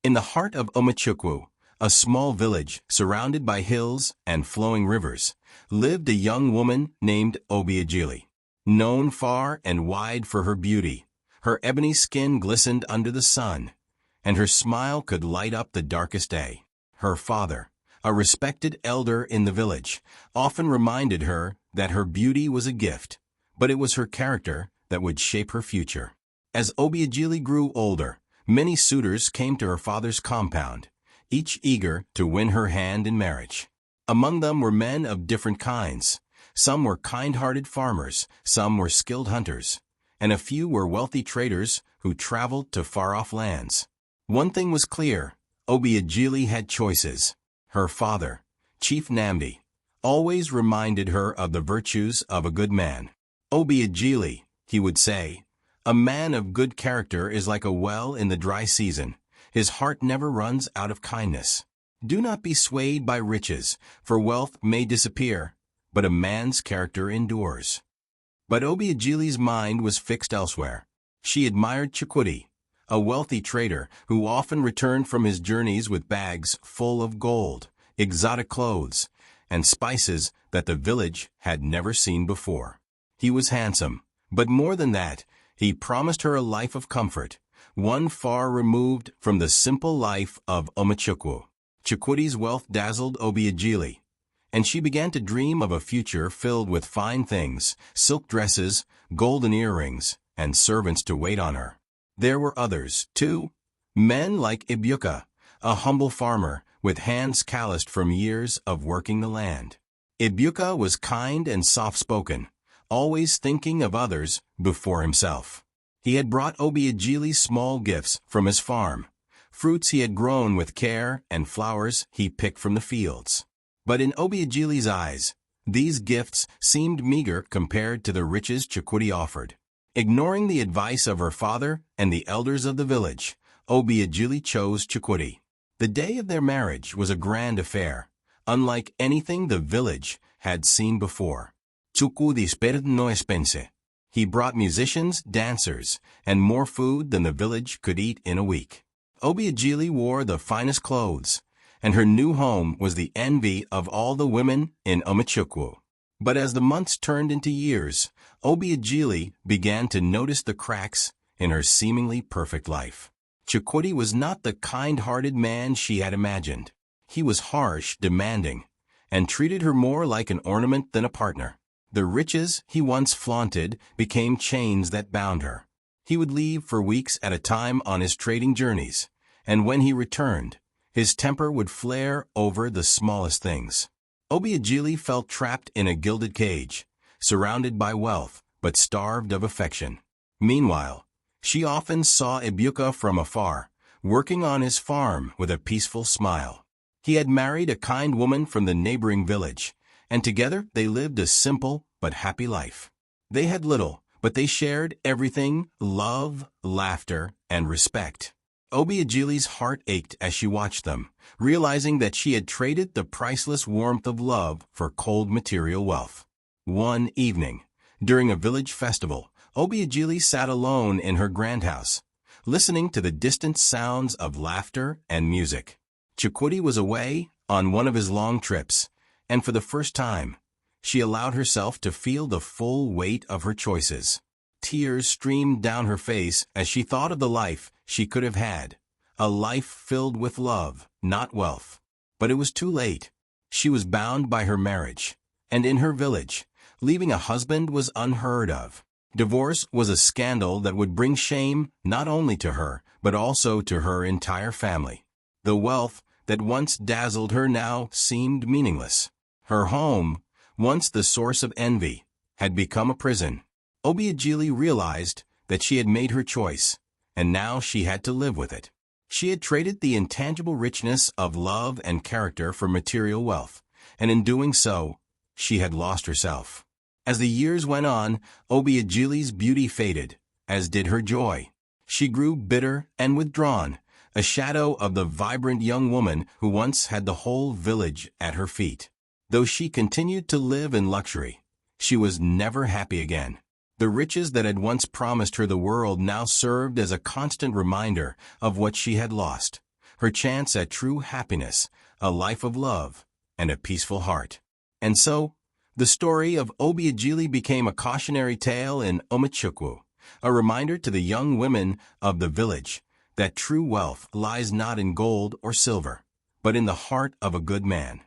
In the heart of Omachukwu, a small village surrounded by hills and flowing rivers, lived a young woman named Obiageli. Known far and wide for her beauty, her ebony skin glistened under the sun, and her smile could light up the darkest day. Her father, a respected elder in the village, often reminded her that her beauty was a gift, but it was her character that would shape her future. As Obiageli grew older, many suitors came to her father's compound, each eager to win her hand in marriage. Among them were men of different kinds. Some were kind-hearted farmers, some were skilled hunters, and a few were wealthy traders who traveled to far-off lands. One thing was clear: Obiageli had choices. Her father, Chief Nnamdi, always reminded her of the virtues of a good man. "Obiageli," he would say, "a man of good character is like a well in the dry season. His heart never runs out of kindness. Do not be swayed by riches, for wealth may disappear, but a man's character endures." But Obiageli's mind was fixed elsewhere. She admired Chukwudi, a wealthy trader who often returned from his journeys with bags full of gold, exotic clothes, and spices that the village had never seen before. He was handsome, but more than that, he promised her a life of comfort, one far removed from the simple life of Omachukwu. Chukwudi's wealth dazzled Obiageli, and she began to dream of a future filled with fine things, silk dresses, golden earrings, and servants to wait on her. There were others, too. Men like Ibuka, a humble farmer with hands calloused from years of working the land. Ibuka was kind and soft-spoken, always thinking of others before himself. He had brought Obiageli small gifts from his farm, fruits he had grown with care and flowers he picked from the fields. But in Obiageli's eyes, these gifts seemed meager compared to the riches Chukwudi offered. Ignoring the advice of her father and the elders of the village, Obiageli chose Chukwudi. The day of their marriage was a grand affair, unlike anything the village had seen before. Chukwudi sped no expense. He brought musicians, dancers, and more food than the village could eat in a week. Obiageli wore the finest clothes, and her new home was the envy of all the women in Omachukwu. But as the months turned into years, Obiageli began to notice the cracks in her seemingly perfect life. Chukwudi was not the kind-hearted man she had imagined. He was harsh, demanding, and treated her more like an ornament than a partner. The riches he once flaunted became chains that bound her. He would leave for weeks at a time on his trading journeys, and when he returned, his temper would flare over the smallest things. Obiageli felt trapped in a gilded cage, surrounded by wealth, but starved of affection. Meanwhile, she often saw Ibuka from afar, working on his farm with a peaceful smile. He had married a kind woman from the neighboring village, and together they lived a simple but happy life. They had little, but they shared everything: love, laughter, and respect. Obiageli's heart ached as she watched them, realizing that she had traded the priceless warmth of love for cold material wealth. One evening, during a village festival, Obiageli sat alone in her grand house, listening to the distant sounds of laughter and music. Chukwudi was away on one of his long trips, and for the first time, she allowed herself to feel the full weight of her choices. Tears streamed down her face as she thought of the life she could have had, a life filled with love, not wealth. But it was too late. She was bound by her marriage, and in her village, leaving a husband was unheard of. Divorce was a scandal that would bring shame not only to her, but also to her entire family. The wealth that once dazzled her now seemed meaningless. Her home, once the source of envy, had become a prison. Obiageli realized that she had made her choice, and now she had to live with it. She had traded the intangible richness of love and character for material wealth, and in doing so, she had lost herself. As the years went on, Obiageli's beauty faded, as did her joy. She grew bitter and withdrawn, a shadow of the vibrant young woman who once had the whole village at her feet. Though she continued to live in luxury, she was never happy again. The riches that had once promised her the world now served as a constant reminder of what she had lost. her chance at true happiness, a life of love, and a peaceful heart. And so, the story of Obiageli became a cautionary tale in Umachukwu, a reminder to the young women of the village that true wealth lies not in gold or silver, but in the heart of a good man.